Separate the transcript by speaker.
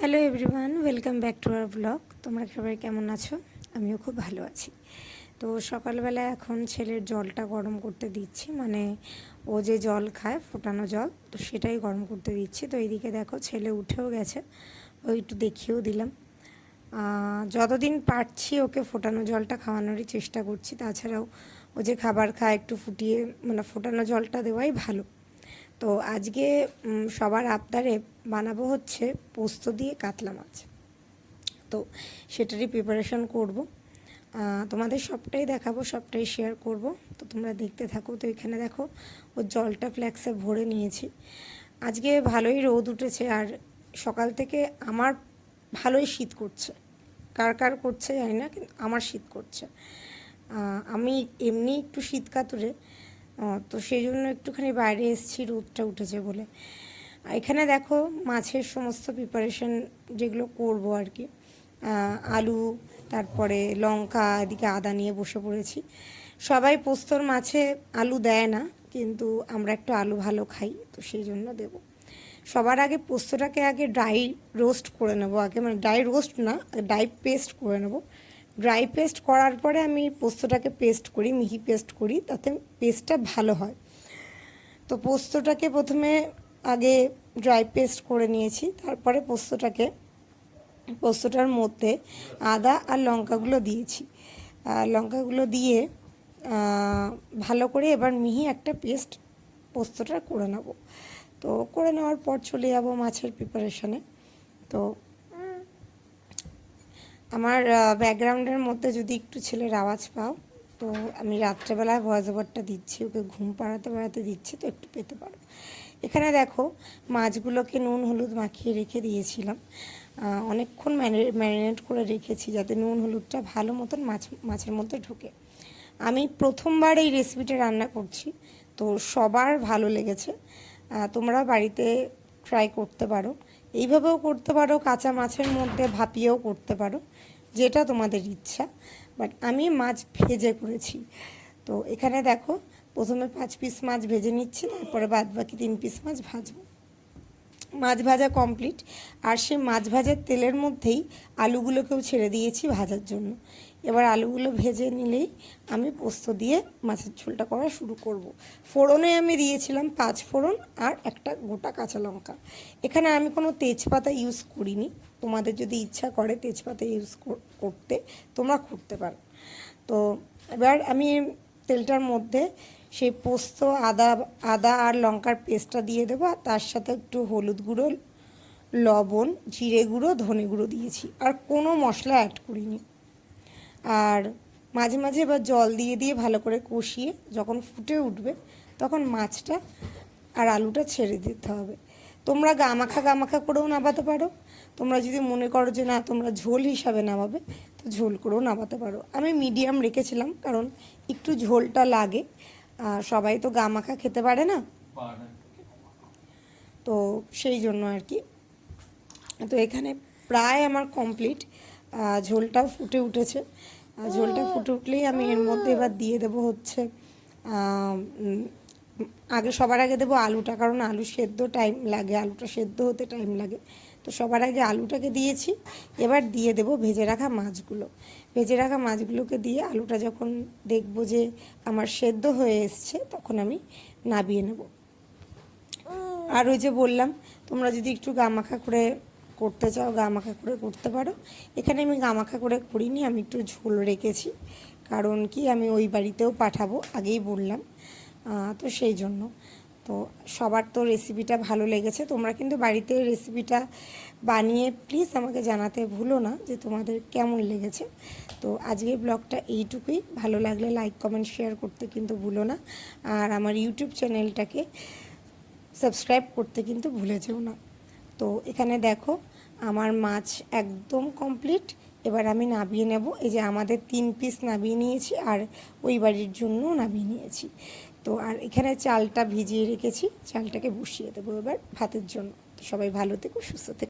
Speaker 1: Hello everyone, welcome back to our blog. তোমরা সবাই কেমন আছো? আমিও খুব ভালো আছি। তো সকালবেলা এখন ছেলের জলটা গরম করতে দিচ্ছি, মানে ও যে জল খায় ফোটানো জল, তো সেটাই গরম করতে দিচ্ছি। তো এইদিকে দেখো ছেলে উঠেও গেছে, ওই একটু দেখিয়েও দিলাম। যতদিন পারছি ওকে ফোটানো জলটা খাওয়ানোরই চেষ্টা করছি। তাছাড়াও ও যে খাবার খায় একটু ফুটিয়ে, মানে ফোটানো জলটা দেওয়াই ভালো। তো আজকে সবার আবদারে বানাবো হচ্ছে পোস্ত দিয়ে কাতলা মাছ। তো সেটারই প্রিপারেশন করব, তোমাদের সবটাই দেখাবো, সবটাই শেয়ার করব। তো তোমরা দেখতে থাকো। তো এখানে দেখো ও জলটা ফ্ল্যাক্সে ভরে নিয়েছি। আজকে ভালোই রোদ উঠেছে, আর সকাল থেকে আমার ভালোই শীত করছে। কার কার করছে জানি না, কিন্তু আমার শীত করছে। আমি এমনি একটু শীত কাতুরে, তো সেই জন্য একটুখানি বাইরে এসেছি, রোদটা উঠেছে বলে। এখানে দেখো মাছের সমস্ত প্রিপারেশন যেগুলো করব আর কি। আলু, তারপরে লঙ্কা, এদিকে আদা নিয়ে বসে পড়েছি। সবাই পোস্তর মাছে আলু দেয় না, কিন্তু আমরা একটু আলু ভালো খাই, তো সেই জন্য দেব। সবার আগে পোস্তটাকে আগে ড্রাই রোস্ট করে নেব, আগে মানে ড্রাই রোস্ট না, ড্রাই পেস্ট করে নেব। ড্রাই পেস্ট করার পরে আমি পোস্তটাকে পেস্ট করি, মিহি পেস্ট করি, তাতে পেস্টটা ভালো হয়। তো পোস্তটাকে প্রথমে আগে ড্রাই পেস্ট করে নিয়েছি, তারপরে পোস্তটার মধ্যে আদা আর লঙ্কাগুলো দিয়েছি। লঙ্কাগুলো দিয়ে ভালো করে এবার মিহি একটা পেস্ট পোস্তটা করে নেব। তো করে নেওয়ার পর চলে যাব মাছের প্রিপারেশনে। তো আমার ব্যাকগ্রাউন্ডের মধ্যে যদি একটু ছেলের আওয়াজ পাও, তো আমি রাত্রেবেলায় ভয়েস ওভারটা দিচ্ছি, ওকে ঘুম পাড়াতে দিচ্ছি, তো একটু পেতে পারো। এখানে দেখো মাছগুলোকে নুন হলুদ মাখিয়ে রেখে দিয়েছিলাম, অনেকক্ষণ ম্যারিনেট করে রেখেছি যাতে নুন হলুদটা ভালো মতন মাছের মধ্যে ঢোকে। আমি প্রথমবার এই রেসিপিটা রান্না করছি, তো সবার ভালো লেগেছে। তোমরা বাড়িতে ট্রাই করতে পারো, এইভাবেও করতে পারো, কাঁচা মাছের মধ্যে ভাপিয়েও করতে পারো, যেটা তোমাদের ইচ্ছা। বাট আমি মাছ ভেজে করেছি। তো এখানে দেখো প্রথমে 5 পিস মাছ ভেজে নিচ্ছি, তারপরে বাদ বাকি 3 পিস মাছ ভাজবো। মাছ ভাজা কমপ্লিট, আর সেই মাছ ভাজার তেলের মধ্যেই আলুগুলোকেও ছেড়ে দিয়েছি ভাজার জন্য। এবার আলুগুলো ভেজে নিলেই আমি পোস্ত দিয়ে মাছের ঝোলটা করা শুরু করব। ফোড়নে আমি দিয়েছিলাম 5 ফোড়ন আর একটা গোটা কাঁচা লঙ্কা। এখানে আমি কোনো তেজপাতা ইউজ করিনি, তোমাদের যদি ইচ্ছা করে তেজপাতা ইউজ করতে তোমরা করতে পারো। তো এবার আমি তেলটার মধ্যে সেই পোস্ত, আদা আর লঙ্কার পেস্টটা দিয়ে দেবো, আর তার সাথে একটু হলুদ গুঁড়ো, লবণ, জিরে গুঁড়ো, ধনে গুঁড়ো দিয়েছি, আর কোনো মশলা অ্যাড করিনি। আর মাঝে মাঝে এবার জল দিয়ে ভালো করে কষিয়ে যখন ফুটে উঠবে তখন মাছটা আর আলুটা ছেড়ে দিতে হবে। তোমরা গামাখা করেও নামাতে পারো, তোমরা যদি মনে করো যে না তোমরা ঝোল হিসাবে নামাবে, তো ঝোল করেও নামাতে পারো। আমি মিডিয়াম রেখেছিলাম, কারণ একটু ঝোলটা লাগে, সবাই তো গামাখা খেতে পারে না, তো সেই জন্য আর কি। তো এখানে প্রায় আমার কমপ্লিট, ঝোলটাও ফুটে উঠেছে। ঝোলটা ফুটে উঠলেই আমি এর মধ্যে এবার দিয়ে দেবো হচ্ছে সবার আগে দেবো আলুটা, কারণ আলু সেদ্ধ টাইম লাগে, আলুটা সেদ্ধ হতে টাইম লাগে। তো সবার আগে আলুটাকে দিয়েছি, এবার দিয়ে দেবো ভেজে রাখা মাছগুলোকে দিয়ে আলুটা যখন দেখবো যে আমার সেদ্ধ হয়ে এসছে, তখন আমি নাবিয়ে নেব। আর ওই যে বললাম, তোমরা যদি একটু গামাখা করে করতে চাও গামাখা করে করতে পারো। এখানে আমি গামাখা করে করিনি, আমি একটু ঝোল রেখেছি, কারণ কি আমি ওই বাড়িতেও পাঠাবো, আগেই বললাম, তো সেই জন্য। তো সবার তো রেসিপিটা ভালো লেগেছে, তোমরা কিন্তু বাড়িতে রেসিপিটা বানিয়ে প্লিজ আমাকে জানাতে ভুলো না যে তোমাদের কেমন লেগেছে। তো আজকের ব্লগটা এইটুকুই, ভালো লাগলে লাইক কমেন্ট শেয়ার করতে কিন্তু ভুলো না, আর আমার ইউটিউব চ্যানেলটাকে সাবস্ক্রাইব করতে কিন্তু ভুলে যেও না। তো এখানে দেখো আমার মাছ একদম কমপ্লিট, এবার আমি নাবিয়ে নেব। এই যে আমাদের 3 পিস নাবিয়ে নিয়েছি, আর ওই বাড়ির জন্যও নাবিয়ে নিয়েছি। তো আর এখানে চালটা ভিজিয়ে রেখেছি, চালটাকে বসিয়ে দেবো এবার ভাতের জন্য। তো সবাই ভালো থেকো, সুস্থ থেকো।